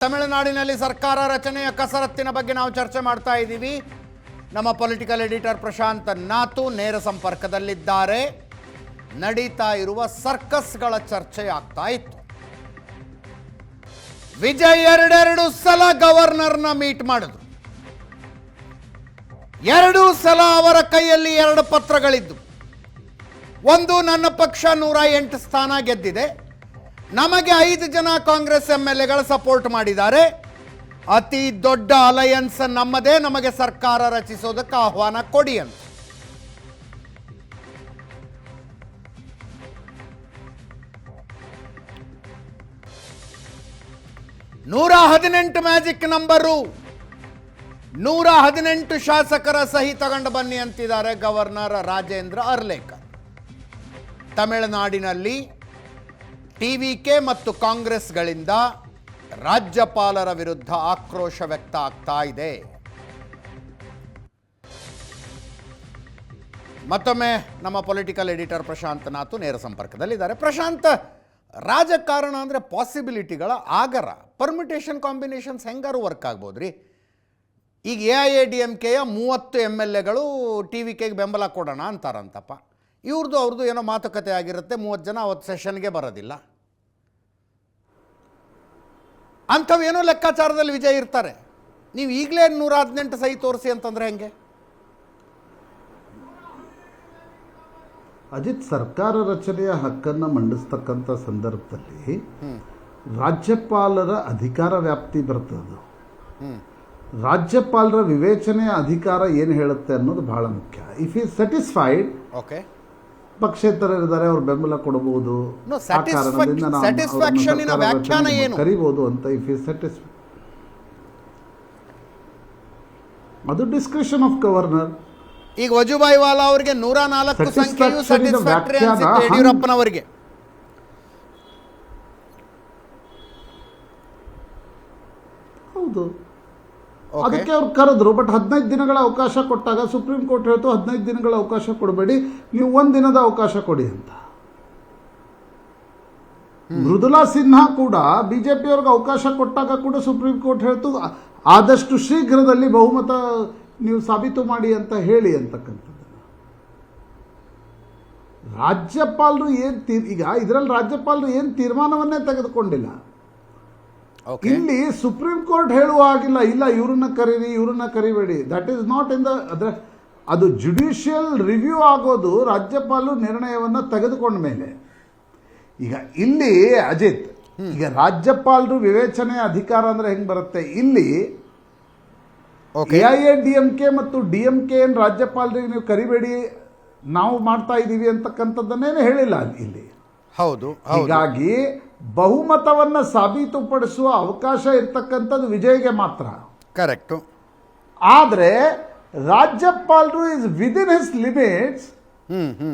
ತಮಿಳುನಾಡಿನಲ್ಲಿ ಸರ್ಕಾರ ರಚನೆಯ ಕಸರತ್ತಿನ ಬಗ್ಗೆ ನಾವು ಚರ್ಚೆ ಮಾಡ್ತಾ ಇದ್ದೀವಿ. ನಮ್ಮ ಪೊಲಿಟಿಕಲ್ ಎಡಿಟರ್ ಪ್ರಶಾಂತ್ ನಾತು ನೇರ ಸಂಪರ್ಕದಲ್ಲಿದ್ದಾರೆ. ನಡೀತಾ ಇರುವ ಸರ್ಕಸ್ಗಳ ಚರ್ಚೆ ಆಗ್ತಾ ಇತ್ತು. ವಿಜಯ್ ಎರಡೆರಡು ಸಲ ಗವರ್ನರ್ನ ಮೀಟ್ ಮಾಡಿದ್ರು. ಎರಡೂ ಸಲ ಅವರ ಕೈಯಲ್ಲಿ ಎರಡು ಪತ್ರಗಳಿದ್ದು, ಒಂದು ನನ್ನ ಪಕ್ಷ 108 ಸ್ಥಾನ ಗೆದ್ದಿದೆ, ನಮಗೆ 5 ಜನ ಕಾಂಗ್ರೆಸ್ MLAಗಳು ಸಪೋರ್ಟ್ ಮಾಡಿದ್ದಾರೆ, ಅತಿ ದೊಡ್ಡ ಅಲಯನ್ಸ್ ನಮ್ಮದೇ, ನಮಗೆ ಸರ್ಕಾರ ರಚಿಸೋದಕ್ಕೆ ಆಹ್ವಾನ ಕೊಡಿ ಅಂತ. ನೂರ 18 ಮ್ಯಾಜಿಕ್ ನಂಬರು, 118 ಶಾಸಕರ ಸಹಿ ತಗೊಂಡು ಬನ್ನಿ ಅಂತಿದ್ದಾರೆ ಗವರ್ನರ್ ರಾಜೇಂದ್ರ ಅರ್ಲೇಕರ್. ತಮಿಳುನಾಡಿನಲ್ಲಿ ಟಿವಿಕೆ ಮತ್ತು ಕಾಂಗ್ರೆಸ್ಗಳಿಂದ ರಾಜ್ಯಪಾಲರ ವಿರುದ್ಧ ಆಕ್ರೋಶ ವ್ಯಕ್ತ ಆಗ್ತಾ ಇದೆ. ಮತ್ತೊಮ್ಮೆ ನಮ್ಮ ಪೊಲಿಟಿಕಲ್ ಎಡಿಟರ್ ಪ್ರಶಾಂತ್ ನಾತು ನೇರ ಸಂಪರ್ಕದಲ್ಲಿದ್ದಾರೆ. ಪ್ರಶಾಂತ್, ರಾಜಕಾರಣ ಅಂದರೆ ಪಾಸಿಬಿಲಿಟಿಗಳ ಆಗರ, ಪರ್ಮಿಟೇಷನ್ ಕಾಂಬಿನೇಷನ್ಸ್ ಹೆಂಗಾರು ವರ್ಕ್ ಆಗ್ಬೋದ್ರಿ? ಈಗ AIADMKಯ 30 MLAಗಳು TVKಗೆ ಬೆಂಬಲ ಕೊಡೋಣ ಅಂತಾರಂತಪ್ಪ. ಅವ್ರದ್ದು ಏನೋ ಮಾತುಕತೆ ಆಗಿರುತ್ತೆ, 30 ಜನ ಅವತ್ತು ಸೆಷನ್ಗೆ ಬರೋದಿಲ್ಲ. ಅಂಥವೇನೋ ಲೆಕ್ಕಾಚಾರದಲ್ಲಿ ವಿಜಯ್ ಇರ್ತಾರೆ. ನೀವು ಈಗಲೇ 118 ಸಹಿ ತೋರಿಸಿ ಅಂತಂದರೆ ಹೆಂಗೆ? ಅಜಿತ್, ಸರ್ಕಾರ ರಚನೆಯ ಹಕ್ಕನ್ನು ಮಂಡಿಸ್ತಕ್ಕಂಥ ಸಂದರ್ಭದಲ್ಲಿ ರಾಜ್ಯಪಾಲರ ಅಧಿಕಾರ ವ್ಯಾಪ್ತಿ ಬರ್ತದೆ. ರಾಜ್ಯಪಾಲರ ವಿವೇಚನೆಯ ಅಧಿಕಾರ ಏನು ಹೇಳುತ್ತೆ ಅನ್ನೋದು ಬಹಳ ಮುಖ್ಯ. ಇಫ್ ಈಸ್ ಸ್ಯಾಟಿಸ್ಫೈಡ್, ಓಕೆ, ಪಕ್ಷೇತರರಿದ್ದಾರೆ, ಅವ್ರು ಬೆಂಬಲ ಕೊಡಬಹುದು, ಕರಿಬಹುದು ಅಂತ. ಇಫ್ ಈಸ್ ಸ್ಯಾಟಿಸ್ಫೈಡ್, ಅದು ಡಿಸ್ಕ್ರಿಷನ್ ಆಫ್ ಗವರ್ನರ್. ಈಗ ವಜುಭಾಯಿ ವಾಲಾ ಅವರಿಗೆ 104 ಸಂಖ್ಯೆಯು ಸ್ಯಾಟಿಸ್ಫ್ಯಾಕ್ಟರಿ ಅನ್ಸುತ್ತೆ ಯಡಿಯೂರಪ್ಪನವರಿಗೆ. ಹೌದು, ಅದಕ್ಕೆ ಅವ್ರು ಕರೆದ್ರು. ಬಟ್ 15 ದಿನಗಳ ಅವಕಾಶ ಕೊಟ್ಟಾಗ ಸುಪ್ರೀಂ ಕೋರ್ಟ್ ಹೇಳ್ತು 15 ದಿನಗಳ ಅವಕಾಶ ಕೊಡಬೇಡಿ, ನೀವು 1 ದಿನದ ಅವಕಾಶ ಕೊಡಿ ಅಂತ. ಮೃದುಲಾ ಸಿನ್ಹಾ ಕೂಡ ಬಿಜೆಪಿಯವ್ರಿಗೆ ಅವಕಾಶ ಕೊಟ್ಟಾಗ ಕೂಡ ಸುಪ್ರೀಂ ಕೋರ್ಟ್ ಹೇಳ್ತು ಆದಷ್ಟು ಶೀಘ್ರದಲ್ಲಿ ಬಹುಮತ ನೀವು ಸಾಬೀತು ಮಾಡಿ ಅಂತ ಹೇಳಿ ಅಂತಕ್ಕಂಥದ್ದು. ರಾಜ್ಯಪಾಲರು ಈಗ ಇದರಲ್ಲಿ ರಾಜ್ಯಪಾಲರು ಏನು ತೀರ್ಮಾನವನ್ನೇ ತೆಗೆದುಕೊಂಡಿಲ್ಲ. ಇಲ್ಲಿ ಸುಪ್ರೀಂ ಕೋರ್ಟ್ ಹೇಳುವ ಹಾಗಿಲ್ಲ, ಇಲ್ಲ ಇವ್ರನ್ನ ಕರೀರಿ, ಇವ್ರನ್ನ ಕರಿಬೇಡಿ. That is not in the ಅದು ಜುಡಿಷಿಯಲ್ ರಿವ್ಯೂ ಆಗೋದು ರಾಜ್ಯಪಾಲರು ನಿರ್ಣಯವನ್ನು ತೆಗೆದುಕೊಂಡ ಮೇಲೆ. ಈಗ ಇಲ್ಲಿ ಅಜಿತ್, ಈಗ ರಾಜ್ಯಪಾಲರು ವಿವೇಚನೆಯ ಅಧಿಕಾರ ಅಂದ್ರೆ ಹೆಂಗ್ ಬರುತ್ತೆ? ಇಲ್ಲಿ AIADMK ಮತ್ತು DMK ಏನು ರಾಜ್ಯಪಾಲರಿಗೆ ನೀವು ಕರಿಬೇಡಿ, ನಾವು ಮಾಡ್ತಾ ಇದ್ದೀವಿ ಅಂತಕ್ಕಂಥದ್ದನ್ನೇನು ಹೇಳಿಲ್ಲ ಇಲ್ಲಿ. ಹೌದು, ಹೀಗಾಗಿ ಬಹುಮತವನ್ನ ಸಾಬೀತುಪಡಿಸುವ ಅವಕಾಶ ಇರ್ತಕ್ಕಂಥದ್ದು ವಿಜಯ್ಗೆ ಮಾತ್ರ. ಕರೆಕ್ಟ್. ಆದ್ರೆ ರಾಜ್ಯಪಾಲರು ಇಸ್ ವಿದಿನ್ ಹಿಸ್ ಲಿಮಿಟ್ಸ್.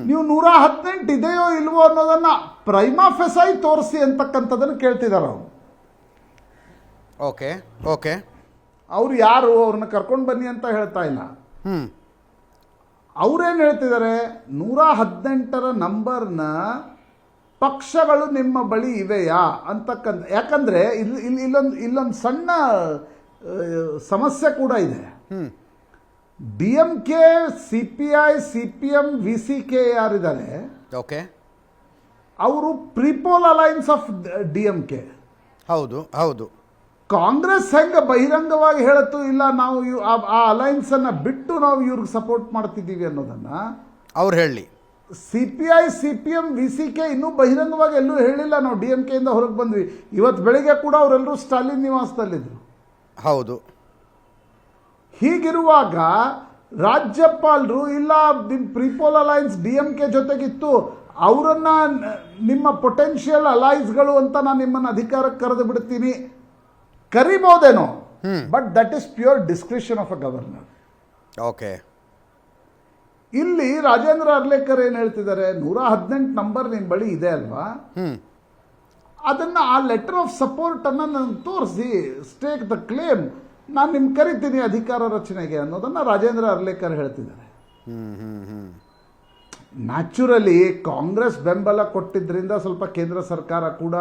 ನೀವು 118 ಇದೆಯೋ ಇಲ್ವೋ ಅನ್ನೋದನ್ನ ಪ್ರೈಮಾ ಫೆಸೈ ತೋರಿಸಿ ಅಂತಕ್ಕಂಥದ್ದನ್ನು ಕೇಳ್ತಿದ್ದಾರೆ ಅವರು. ಓಕೆ ಓಕೆ, ಅವ್ರು ಯಾರು, ಅವ್ರನ್ನ ಕರ್ಕೊಂಡು ಬನ್ನಿ ಅಂತ ಹೇಳ್ತಾ ಇಲ್ಲ. ಅವ್ರೇನು ಹೇಳ್ತಿದ್ದಾರೆ, 118ರ ನಂಬರ್ನ ಪಕ್ಷಗಳು ನಿಮ್ಮ ಬಳಿ ಇವೆಯಾ ಅಂತಕ್ಕಂಥ. ಯಾಕಂದ್ರೆ ಇಲ್ಲೊಂದು ಸಣ್ಣ ಸಮಸ್ಯೆ ಕೂಡ ಇದೆ. DMK, CPI, CPM, VCK ಯಾರಿದ್ದಾರೆ, ಓಕೆ, ಅವರು ಪ್ರಿಪೋಲ್ ಅಲೈನ್ಸ್ ಆಫ್ DMK. ಹೌದು ಹೌದು. ಕಾಂಗ್ರೆಸ್ ಹೆಂಗೆ ಬಹಿರಂಗವಾಗಿ ಹೇಳತ್ತು, ಇಲ್ಲ ನಾವು ಆ ಅಲೈನ್ಸ್ ಅನ್ನ ಬಿಟ್ಟು ನಾವು ಇವ್ರಿಗೆ ಸಪೋರ್ಟ್ ಮಾಡ್ತಿದ್ದೀವಿ ಅನ್ನೋದನ್ನ ಅವ್ರು ಹೇಳಿ. CPI, CPM, VCK ಇನ್ನೂ ಬಹಿರಂಗವಾಗಿ ಎಲ್ಲೂ ಹೇಳಿಲ್ಲ. ನಾವು DMK ಇಂದ ಹೊರಗೆ ಬಂದ್ವಿ. ಇವತ್ತು ಬೆಳಿಗ್ಗೆ ಕೂಡ ಅವರೆಲ್ಲರೂ ಸ್ಟಾಲಿನ್ ನಿವಾಸದಲ್ಲಿದ್ದರು. ಹೌದು. ಹೀಗಿರುವಾಗ ರಾಜ್ಯಪಾಲರು ಇಲ್ಲ ನಿಮ್ಮ ಪ್ರಿಪೋಲ್ ಅಲೈನ್ಸ್ DMK ಜೊತೆಗಿತ್ತು, ಅವರನ್ನ ನಿಮ್ಮ ಪೊಟೆನ್ಷಿಯಲ್ ಅಲೈನ್ಸ್ಗಳು ಅಂತ ನಾನು ನಿಮ್ಮನ್ನು ಅಧಿಕಾರಕ್ಕೆ ಕರೆದು ಬಿಡ್ತೀನಿ, ಕರಿಬಹುದೇನೋ. But that is pure discretion of a governor. Okay. ಇಲ್ಲಿ ರಾಜೇಂದ್ರ ಅರ್ಲೇಕರ್ ಏನು ಹೇಳ್ತಿದ್ದಾರೆ, 118 ನಂಬರ್ ನಿಮ್ಮ ಬಳಿ ಇದೆ ಅಲ್ವಾ, ಅದನ್ನ ಆ ಲೆಟರ್ ಆಫ್ ಸಪೋರ್ಟ್ ಅನ್ನ ನನಗೆ ತೋರಿಸಿ, ಸ್ಟೇಕ್ ದ ಕ್ಲೇಮ್, ನಾನು ನಿಮ್ಗೆ ಕರಿತೀನಿ ಅಧಿಕಾರ ರಚನೆಗೆ ಅನ್ನೋದನ್ನ ರಾಜೇಂದ್ರ ಅರ್ಲೇಕರ್ ಹೇಳ್ತಿದ್ದಾರೆ. ನ್ಯಾಚುರಲಿ ಕಾಂಗ್ರೆಸ್ ಬೆಂಬಲ ಕೊಟ್ಟಿದ್ರಿಂದ ಸ್ವಲ್ಪ ಕೇಂದ್ರ ಸರ್ಕಾರ ಕೂಡ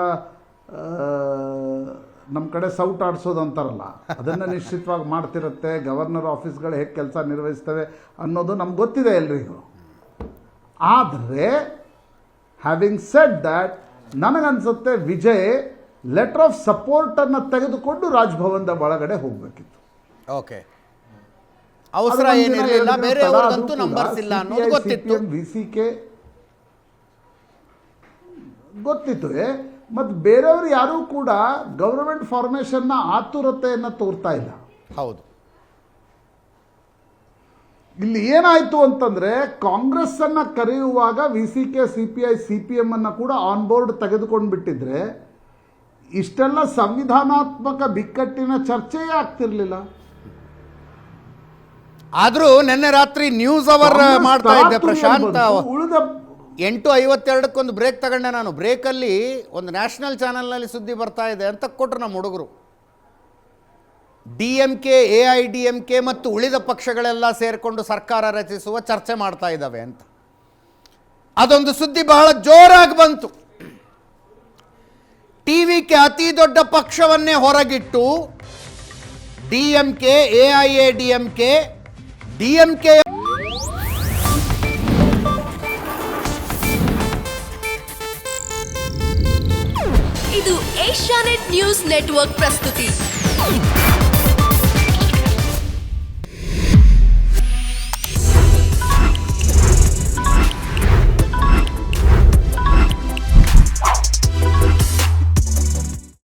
ನಮ್ಮ ಕಡೆ ಸೌಟ್ ಆಡಿಸೋದು ಅಂತಾರಲ್ಲ ಅದನ್ನು ನಿಶ್ಚಿತವಾಗಿ ಮಾಡ್ತಿರುತ್ತೆ. ಗವರ್ನರ್ ಆಫೀಸ್ಗಳು ಹೇಗೆ ಕೆಲಸ ನಿರ್ವಹಿಸ್ತವೆ ಅನ್ನೋದು ನಮ್ಗೆ ಗೊತ್ತಿದೆ ಎಲ್ರಿಗೂ. ಆದರೆ ಹ್ಯಾವಿಂಗ್ ಸೆಡ್ ದ್ಯಾಟ್, ನನಗನ್ಸುತ್ತೆ ವಿಜಯ್ ಲೆಟರ್ ಆಫ್ ಸಪೋರ್ಟನ್ನು ತೆಗೆದುಕೊಂಡು ರಾಜ್ಭವನದ ಒಳಗಡೆ ಹೋಗಬೇಕಿತ್ತು. ಓಕೆ, ಅವಸರ ಏನಿರಲಿಲ್ಲ, ಬೇರೆಯವರಿಗಂತೂ ನಂಬರ್ಸ್ ಇಲ್ಲ ಅನ್ನೋದು ಗೊತ್ತಿತ್ತು. VCK ಗೊತ್ತಿತ್ತು. ಮತ್ತು ಬೇರೆಯವರು ಯಾರೂ ಕೂಡ ಗವರ್ಮೆಂಟ್ ಫಾರ್ಮೇಷನ್ನ ಆತುರತೆಯನ್ನು ತೋರ್ತಾ ಇಲ್ಲ. ಹೌದು. ಇಲ್ಲಿ ಏನಾಯಿತು ಅಂತಂದರೆ, ಕಾಂಗ್ರೆಸ್ಸನ್ನು ಕರೆಯುವಾಗ VCK, CPI, CPM ಅನ್ನು ಕೂಡ ಆನ್ ಬೋರ್ಡ್ ತೆಗೆದುಕೊಂಡು ಬಿಟ್ಟಿದ್ರೆ ಇಷ್ಟೆಲ್ಲ ಸಂವಿಧಾನಾತ್ಮಕ ಬಿಕ್ಕಟ್ಟಿನ ಚರ್ಚೆಯೇ ಆಗ್ತಿರ್ಲಿಲ್ಲ. ಆದರೂ ನಿನ್ನೆ ರಾತ್ರಿ ನ್ಯೂಸ್ ಅವರ್ ಮಾಡ್ತಾ ಇದ್ದೆ ಪ್ರಶಾಂತ್, ಉಳಿದ 8:52 ಬ್ರೇಕ್ ತಗೊಂಡೆ ನಾನು. ಬ್ರೇಕಲ್ಲಿ ಒಂದು ನ್ಯಾಷನಲ್ ಚಾನಲ್ನಲ್ಲಿ ಸುದ್ದಿ ಬರ್ತಾ ಇದೆ ಅಂತ ಕೊಟ್ಟರು ನಮ್ಮ ಹುಡುಗರು. DMK, AIDMK ಮತ್ತು ಉಳಿದ ಪಕ್ಷಗಳೆಲ್ಲ ಸೇರಿಕೊಂಡು ಸರ್ಕಾರ ರಚಿಸುವ ಚರ್ಚೆ ಮಾಡ್ತಾ ಇದ್ದಾವೆ ಅಂತ. ಅದೊಂದು ಸುದ್ದಿ ಬಹಳ ಜೋರಾಗಿ ಬಂತು. TVK ಅತಿ ದೊಡ್ಡ ಪಕ್ಷವನ್ನೇ ಹೊರಗಿಟ್ಟು DMK, AIADMK, DMK ಇದು ಏಷ್ಯಾನೆಟ್ ನ್ಯೂಸ್ ನೆಟ್ವರ್ಕ್ ಪ್ರಸ್ತುತಿ.